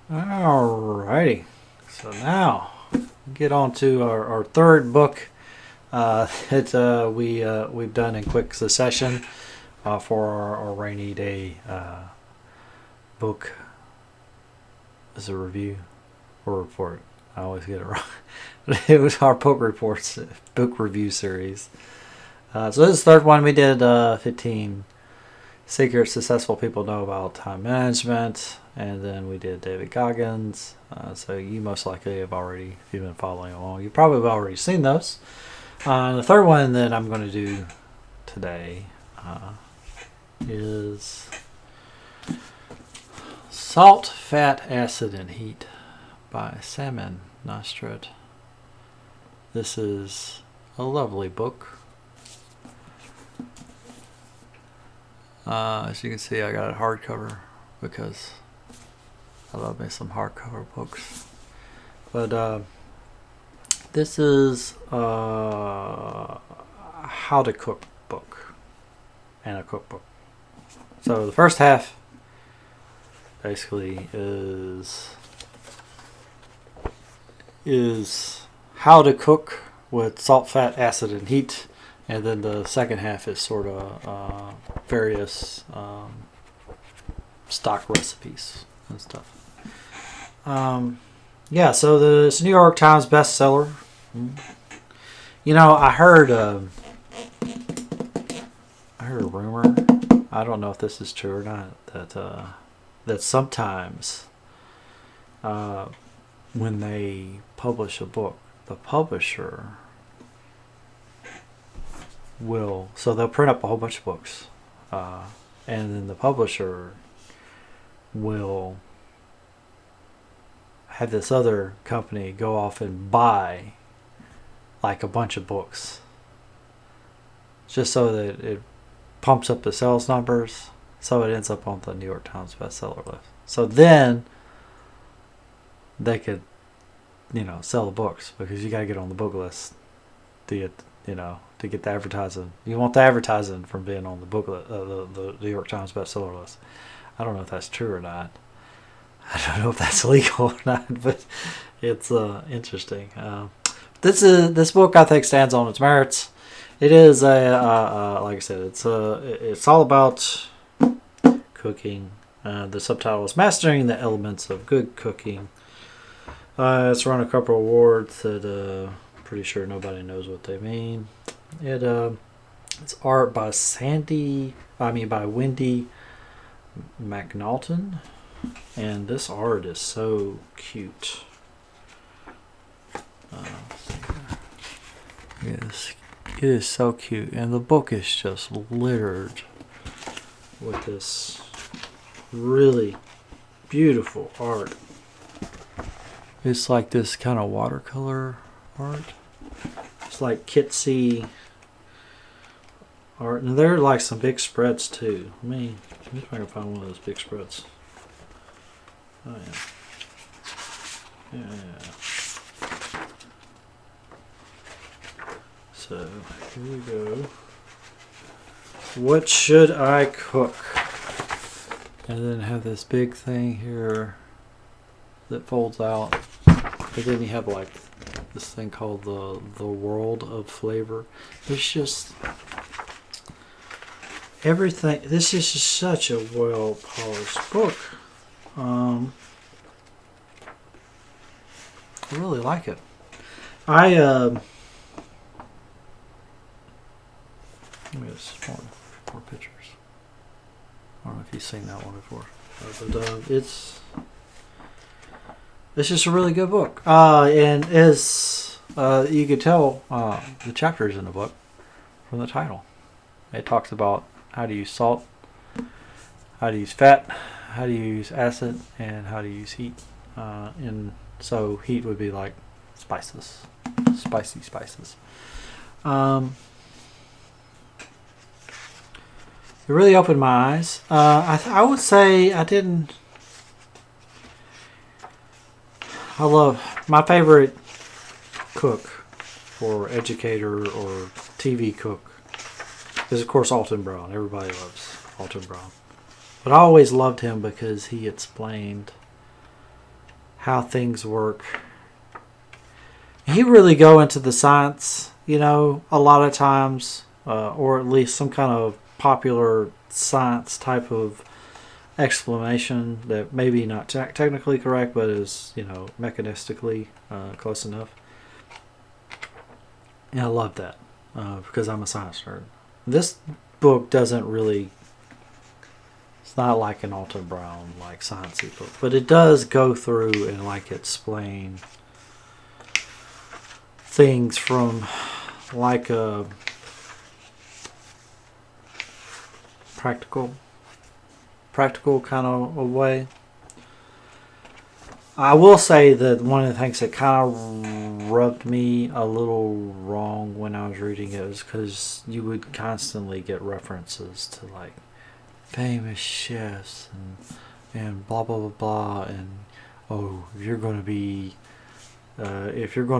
Alrighty, so now get on to our third book. We've done in quick succession for our rainy day book as a review or report. I always get it wrong. It was our book reports, book review series. So this is the third one. We did 15 secrets successful people know about time management, and then we did David Goggins. So you most likely have already, if you've been following along, you've probably already seen those. The third one that I'm going to do today is Salt, Fat, Acid, and Heat by Samin, Nosrat. This is a lovely book. As you can see, I got a hardcover because I love me some hardcover books. But this is a how to cook book and a cookbook. So the first half basically is how to cook with salt, fat, acid, and heat. And then the second half is sort of various stock recipes and stuff. Yeah, so this New York Times bestseller. You know, I heard a rumor. I don't know if this is true or not. That sometimes when they publish a book, the publisher will, so they'll print up a whole bunch of books, and then the publisher will have this other company go off and buy like a bunch of books just so that it pumps up the sales numbers, so it ends up on the New York Times bestseller list. So then they could, sell the books, because you got to get on the book list to get, to get the advertising. You want the advertising from being on the book the New York Times bestseller list. I don't know if that's true or not. I don't know if that's legal or not, but it's interesting. This book, I think, stands on its merits. It is like I said, it's all about cooking. The subtitle is Mastering the Elements of Good Cooking. It's won a couple of awards that pretty sure nobody knows what they mean. It's art by Wendy McNaughton, and this art is so cute. Yes, it is so cute, and the book is just littered with this really beautiful art. It's like this kind of watercolor art. It's like kitsy art, and there are like some big spreads too. Let me see if I can find one of those big spreads. Oh yeah. So here we go. What should I cook? And then have this big thing here that folds out. But then you have like this thing called the World of Flavor. It's just everything. This is just such a well polished book. I really like it. Let me just more pictures. I don't know if you've seen that one before, but it's just a really good book. And as you could tell, the chapters in the book from the title. It talks about how to use salt, how to use fat, how to use acid, and how to use heat. And so heat would be like spices, spicy spices. It really opened my eyes. I would say I love my favorite cook or educator or TV cook is, of course, Alton Brown. Everybody loves Alton Brown. But I always loved him because he explained how things work. He really go into the science, a lot of times, or at least some kind of popular science type of explanation that maybe not technically correct, but is, mechanistically close enough. And I love that because I'm a science nerd. This book doesn't really, it's not like an Alton Brown, like, sciencey book, but it does go through and, like, explain things from, like, a practical kind of a way. I will say that one of the things that kind of rubbed me a little wrong when I was reading it was because you would constantly get references to, like, famous chefs and blah blah blah blah, and if you're going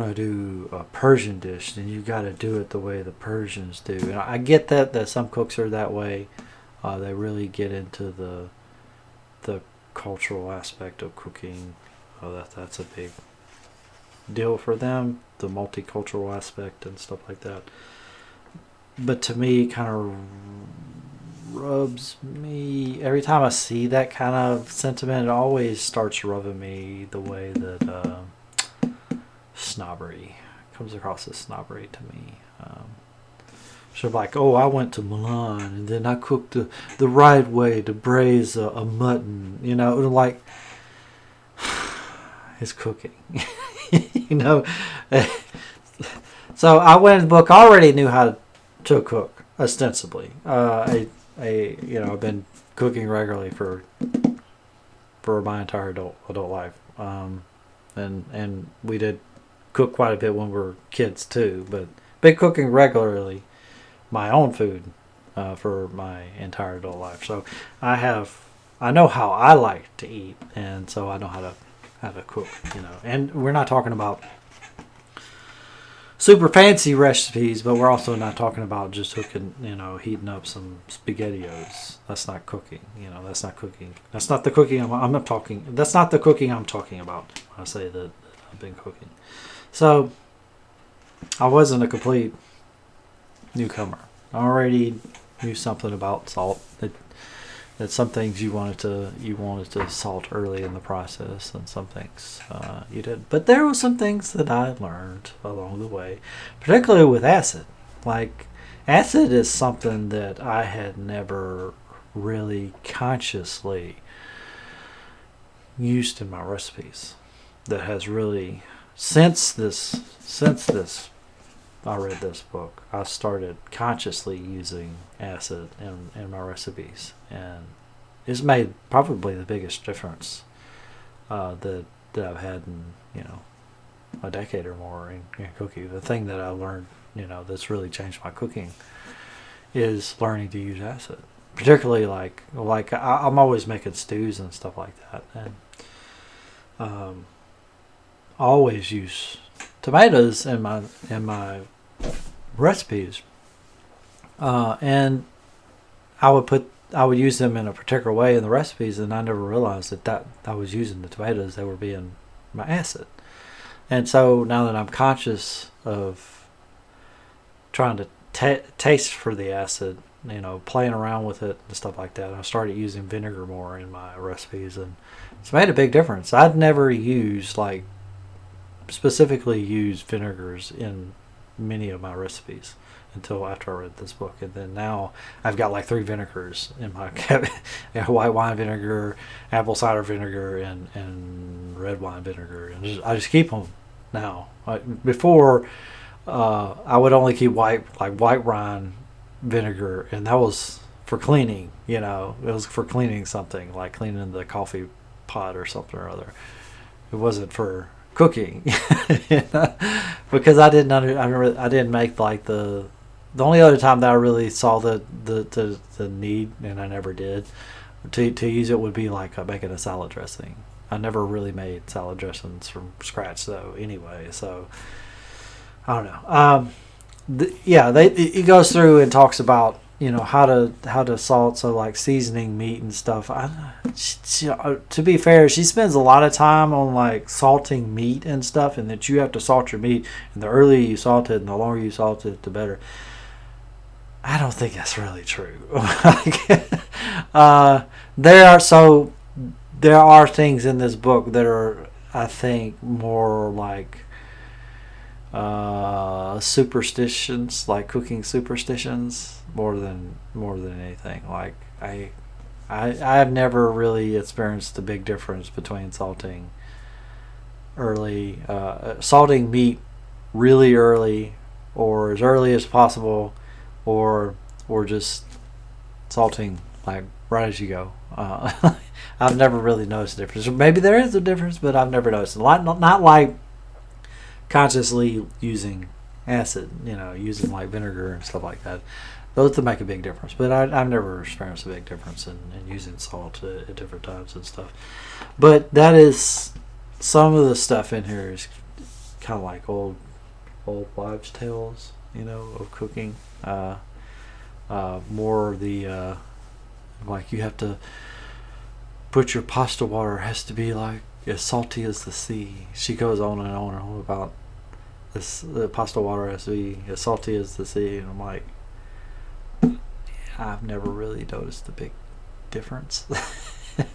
to do a Persian dish, then you got to do it the way the Persians do. And I get that some cooks are that way. They really get into the cultural aspect of cooking. That's a big deal for them, the multicultural aspect and stuff like that. But to me, it kind of rubs me every time I see that kind of sentiment. It always starts rubbing me the way that snobbery comes across as snobbery to me. So like, I went to Milan and then I cooked the right way to braise a mutton, like, it's cooking. So I went in the book, I already knew how to cook, ostensibly. I've been cooking regularly for my entire adult life. And we did cook quite a bit when we were kids too, but been cooking regularly my own food for my entire adult life. So I know how I like to eat, and so I know how to cook, And we're not talking about super fancy recipes, but we're also not talking about just cooking, heating up some SpaghettiOs. That's not cooking, that's not cooking. That's not the cooking that's not the cooking I'm talking about when I say that I've been cooking. So I wasn't a complete newcomer. I already knew something about salt. That some things you wanted to salt early in the process, and some things you did. But there were some things that I learned along the way, particularly with acid. Like, acid is something that I had never really consciously used in my recipes. That has really, since I read this book, I started consciously using acid in my recipes, and it's made probably the biggest difference that I've had in a decade or more in cooking. The thing that I learned that's really changed my cooking is learning to use acid, particularly like I'm always making stews and stuff like that, and I always use tomatoes in my recipes, and I would use them in a particular way in the recipes, and I never realized that I was using the tomatoes. They were being my acid. And so now that I'm conscious of trying to taste for the acid, playing around with it and stuff like that, I started using vinegar more in my recipes, and it's made a big difference. I'd never specifically used vinegars in many of my recipes until after I read this book. And then now I've got like 3 vinegars in my cabinet: white wine vinegar, apple cider vinegar, and red wine vinegar. And I just keep them now. Before, I would only keep white wine vinegar, and that was for cleaning. It was for cleaning something, like cleaning the coffee pot or something or other. It wasn't for cooking. Because I didn't make like the only other time that I really saw the need, and I never did, to use it would be like making a salad dressing. I never really made salad dressings from scratch though anyway, so I don't know. It goes through and talks about how to salt, so like seasoning meat and stuff. To be fair, she spends a lot of time on like salting meat and stuff, and that you have to salt your meat, and the earlier you salt it and the longer you salt it, the better. I don't think that's really true. There are there are things in this book that are, I think, more like superstitions, like cooking superstitions, more than anything. Like I've never really experienced the big difference between salting meat really early, or as early as possible, or just salting like right as you go. I've never really noticed a difference. Or maybe there is a difference, but I've never noticed. Not like consciously using acid, using like vinegar and stuff like that. Those to make a big difference. But I've never experienced a big difference in using salt at different times and stuff. But that is, some of the stuff in here is kind of like old wives' tales, of cooking. More the like you have to put your pasta water has to be like as salty as the sea. She goes on and on and on about this. The pasta water has to be as salty as the sea, and I'm like, I've never really noticed the big difference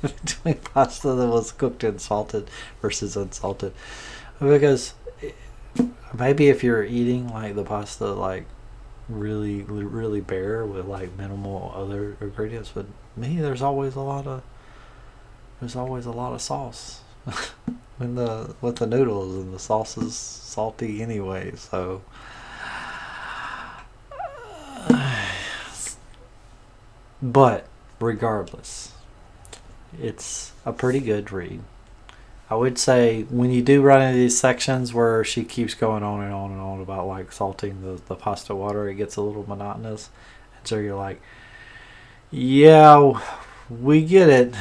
between pasta that was cooked and salted versus unsalted, because maybe if you're eating like the pasta like really really bare with like minimal other ingredients, but me, there's always a lot of sauce with the noodles, and the sauce is salty anyway, so but regardless, it's a pretty good read. I would say when you do run into these sections where she keeps going on and on and on about like salting the pasta water, it gets a little monotonous, and so you're like, yeah, we get it.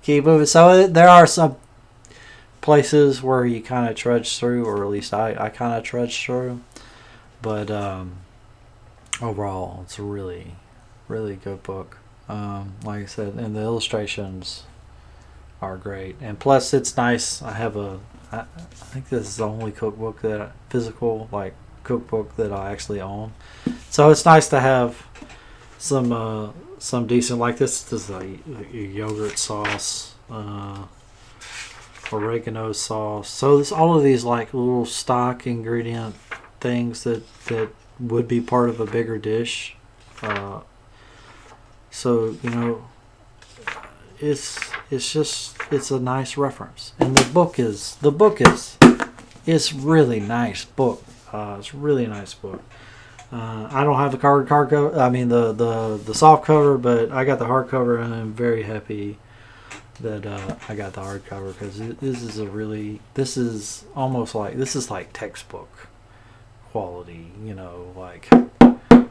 keep moving. So there are some places where you kind of trudge through, or at least I kind of trudge through, but overall it's a really really good book. Like I said, and the illustrations are great, and plus it's nice. I think this is the only physical like cookbook that I actually own, so it's nice to have some decent, like this is a yogurt sauce, oregano sauce. So this, all of these like little stock ingredient things that would be part of a bigger dish. So it's a nice reference, and the book is it's really nice book. It's a really nice book. I don't have the hard cover. I mean the soft cover, but I got the hardcover, and I'm very happy that I got the hardcover, because this is almost like textbook quality. Like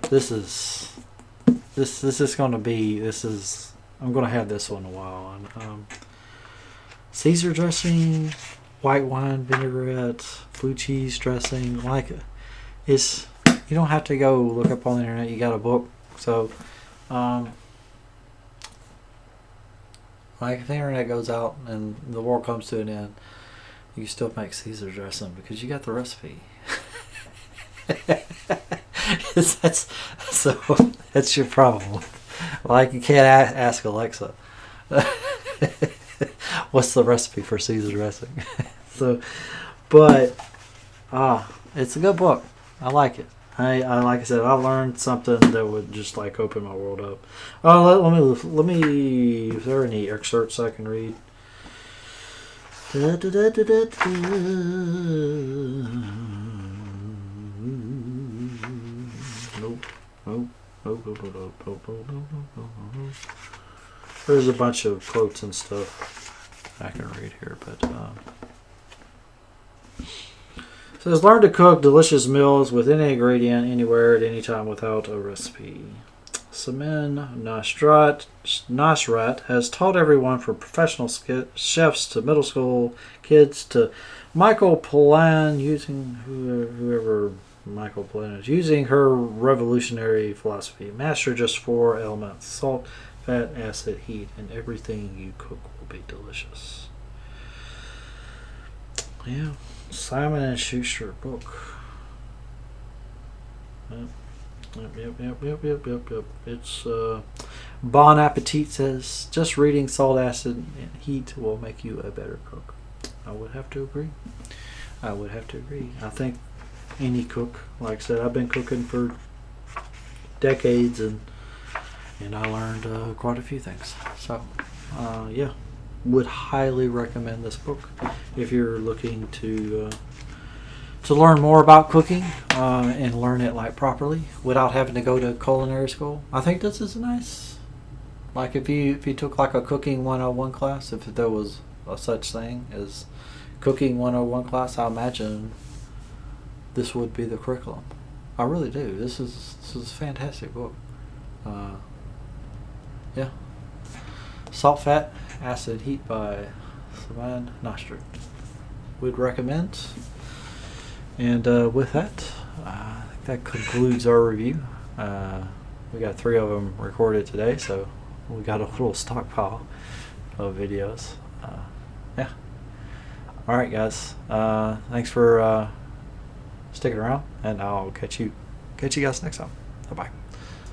this is I'm gonna have this one a while. And Caesar dressing, white wine vinaigrette, blue cheese dressing. Like it's. You don't have to go look up on the internet. You got a book. So, like if the internet goes out and the world comes to an end, you can still make Caesar dressing because you got the recipe. That's your problem. Like you can't ask Alexa, what's the recipe for Caesar dressing? But it's a good book. I like it. I like I said, I learned something that would just like open my world up. Let me. Is there any excerpts I can read? Nope. There's a bunch of quotes and stuff I can read here, but. It says, learn to cook delicious meals with any ingredient, anywhere, at any time, without a recipe. Samin Nosrat has taught everyone from professional chefs to middle school kids to Michael Pollan, using whoever Michael Polino. Using her revolutionary philosophy, master just 4 elements: salt, fat, acid, heat, and everything you cook will be delicious. Yeah, Simon and Schuster book. Yep. It's Bon Appetit says just reading salt, acid, and heat will make you a better cook. I would have to agree. I think any cook, like I said, I've been cooking for decades, and I learned quite a few things. So, yeah, would highly recommend this book if you're looking to learn more about cooking and learn it like properly without having to go to culinary school. I think this is nice. Like if you took like a cooking 101 class, if there was a such thing as cooking 101 class, I imagine this would be the curriculum. I really do. This is a fantastic book. Yeah. Salt, Fat, Acid, Heat by Samin Nosrat. Would recommend. And with that, I think that concludes our review. We got 3 of them recorded today, so we got a little stockpile of videos. Yeah. All right, guys. Thanks for sticking around, and I'll catch you guys next time. Bye bye.